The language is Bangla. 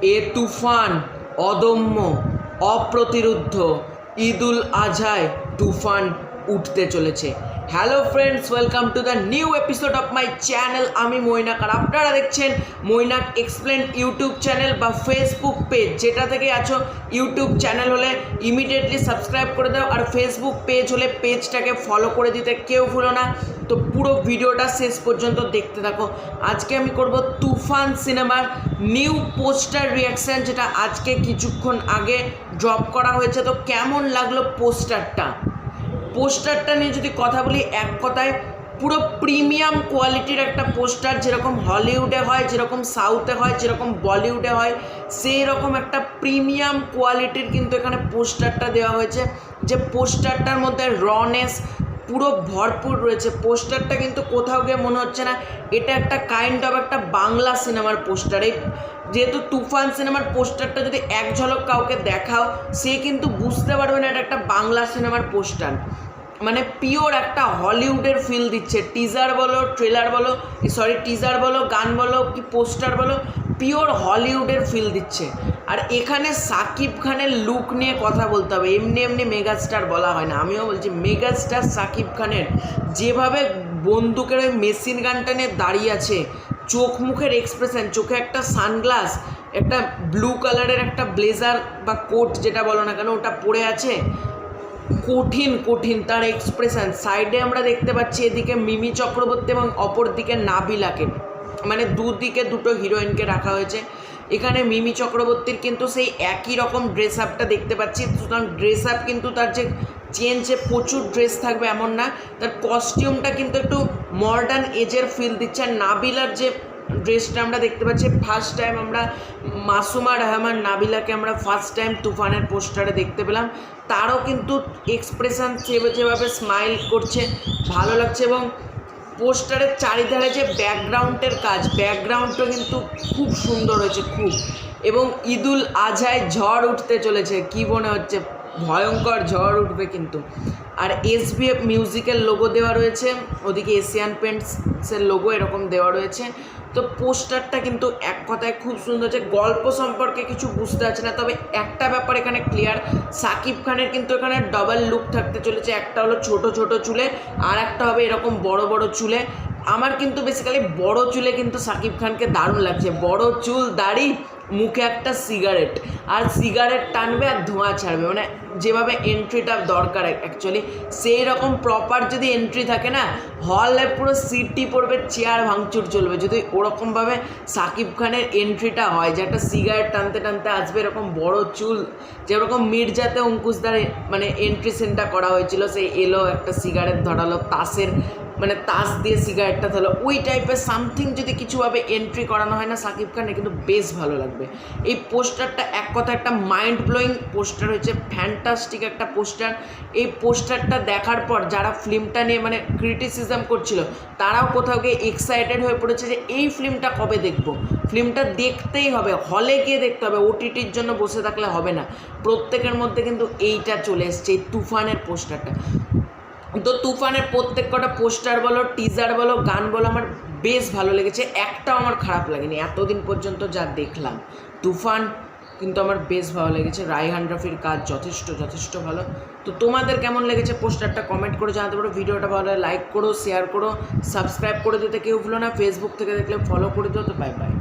এ তুফান অদম্য অপ্রতিরোধ্য ঈদুল আজহায় তুফান উঠতে চলেছে। Hello friends, welcome to the new episode of my channel. আমি মৈনাক আর আপনারা দেখছেন মৈনাক এক্সপ্লেন ইউটিউব চ্যানেল বা ফেসবুক পেজ। যেটা থেকে আছো ইউটিউব চ্যানেল হলে ইমিডিয়েটলি সাবস্ক্রাইব করে দাও, আর ফেসবুক পেজ হলে পেজটাকে ফলো করে দিতে কেউ ভুলো না। তো পুরো ভিডিওটা শেষ পর্যন্ত দেখতে থাকো। আজকে আমি করব তুফান সিনেমার নিউ পোস্টার রিয়াকশান, যেটা আজকে কিছুক্ষণ আগে ড্রপ করা হয়েছে। তো কেমন লাগলো পোস্টারটা নিয়ে যদি কথা বলি, এক কথায় পুরো প্রিমিয়াম কোয়ালিটির একটা পোস্টার। যেরকম হলিউডে হয়, যেরকম সাউথে হয়, যেরকম বলিউডে হয়, সেই রকম একটা প্রিমিয়াম কোয়ালিটির কিন্তু এখানে পোস্টারটা দেওয়া হয়েছে। যে পোস্টারটার মধ্যে রনেস পুরো ভরপুর রয়েছে। পোস্টারটা কিন্তু কোথাও গিয়ে মনে হচ্ছে না এটা একটা কাইন্ড অফ একটা বাংলা সিনেমার পোস্টার। এই যেহেতু তুফান সিনেমার পোস্টারটা যদি এক ঝলক কাউকে দেখাও, সে কিন্তু বুঝতে পারবে না এটা একটা বাংলা সিনেমার পোস্টার। মানে পিওর একটা হলিউডের ফিল দিচ্ছে। টিজার বলো, ট্রেলার বলো, টিজার বলো, গান বলো কি পোস্টার বলো, পিওর হলিউডের ফিল দিচ্ছে। আর এখানে সাকিব খানের লুক নিয়ে কথা বলতে হবে। এমনি এমনি মেগাস্টার বলা হয় না। আমিও বলছি মেগাস্টার সাকিব খানের যেভাবে বন্দুকের ওই মেশিন গানটা নিয়ে দাঁড়িয়ে আছে, চোখ মুখের এক্সপ্রেশন, চোখে একটা সানগ্লাস, একটা ব্লু কালারের একটা ব্লেজার বা কোট যেটা বলো না কেন, ওটা পরে আছে। কঠিন তার এক্সপ্রেশন। সাইডে আমরা দেখতে পাচ্ছি এদিকে মিমি চক্রবর্তী এবং অপর দিকে নাবিলাকে, মানে দুদিকে দুটো হিরোইনকে রাখা হয়েছে। এখানে মিমি চক্রবর্তীর কিন্তু সেই একই রকম ড্রেস আপটা দেখতে পাচ্ছি। সুতরাং ড্রেস আপ কিন্তু তার যে চেঞ্জে প্রচুর ড্রেস থাকবে এমন না, তার কস্টিউমটা কিন্তু একটু মডার্ন এজের ফিল দিচ্ছে। আর নাবিলার যে ড্রেসটা আমরা দেখতে পাচ্ছি, ফার্স্ট টাইম আমরা মাসুমা রহমান নাবিলাকে আমরা ফার্স্ট টাইম তুফানের পোস্টারে দেখতে পেলাম। তারও কিন্তু এক্সপ্রেশন যেভাবে স্মাইল করছে ভালো লাগছে। এবং পোস্টারের চারিধারে যে ব্যাকগ্রাউন্ডের কাজ, ব্যাকগ্রাউন্ডটা কিন্তু খুব সুন্দর হয়েছে খুব। এবং ঈদুল আজহায় ঝড় উঠতে চলেছে, কি মনে হচ্ছে ভয়ঙ্কর ঝড় উঠবে কিন্তু। আর SBF মিউজিকের লোগো দেওয়া রয়েছে, ওদিকে এশিয়ান পেন্টসের লোগো এরকম দেওয়া রয়েছে। তো পোস্টারটা কিন্তু এক কথায় খুব সুন্দর হচ্ছে। গল্প সম্পর্কে কিছু বুঝতে পারছি না, তবে একটা ব্যাপার এখানে ক্লিয়ার, সাকিব খানের কিন্তু এখানে ডাবল লুক থাকতে চলেছে। একটা হলো ছোট ছোট চুলে, আর একটা হবে এরকম বড় বড় চুলে। আমার কিন্তু বেসিক্যালি বড় চুলে কিন্তু সাকিব খানকে দারুণ লাগছে। বড় চুল, দাড়ি, মুখে একটা সিগারেট, আর সিগারেট টানবে আর ধোঁয়া ছাড়বে, মানে যেভাবে এন্ট্রিটা দরকার অ্যাকচুয়ালি সেই রকম প্রপার যদি এন্ট্রি থাকে না, হলে পুরো সিটি পড়বে, চেয়ার ভাঙচুর চলবে যদি ওরকমভাবে সাকিব খানের এন্ট্রিটা হয়। যে একটা সিগারেট টানতে টানতে আসবে, এরকম বড় চুল, যেরকম মির্জাতে অঙ্কুশদার মানে এন্ট্রি সিনটা করা হয়েছিল, সেই এলো একটা সিগারেট ধরালো, তাসের মানে তাস দিয়ে সিগারেটটা ধরলো, ওই টাইপের সামথিং যদি কিছুভাবে এন্ট্রি করানো হয় না সাকিব খানের, কিন্তু বেশ ভালো লাগবে। এই পোস্টারটা এক কথা একটা মাইন্ড ব্লোয়িং পোস্টার হয়েছে, ফ্যান্টাস্টিক একটা পোস্টার। এই পোস্টারটা দেখার পর যারা ফিল্মটা নিয়ে মানে ক্রিটিসিজম করছিল, তারাও কোথাও গিয়ে এক্সাইটেড হয়ে পড়েছে যে এই ফিল্মটা কবে দেখব। ফিল্মটা দেখতেই হবে, হলে গিয়ে দেখতে হবে, OTTর জন্য বসে থাকলে হবে না। প্রত্যেকের মধ্যে কিন্তু এইটা চলে এসছে, এই তুফানের পোস্টারটা। তো তুফানের প্রত্যেক কটা পোস্টার বলো, টিজার বলো, গান বলো, আমার বেশ ভালো লেগেছে। একটাও আমার খারাপ লাগেনি এতদিন পর্যন্ত যা দেখলাম। তুফান কিন্তু আমার বেশ ভালো লেগেছে। রায়হান রাফির কাজ যথেষ্ট ভালো। তো তোমাদের কেমন লেগেছে পোস্টারটা কমেন্ট করে জানাতে পারো। ভিডিওটা ভালো লাইক করো, শেয়ার করো, সাবস্ক্রাইব করে দিতে কেউ ভুলো না। ফেসবুক থেকে দেখলে ফলো করে দিও। তো বাই বাই।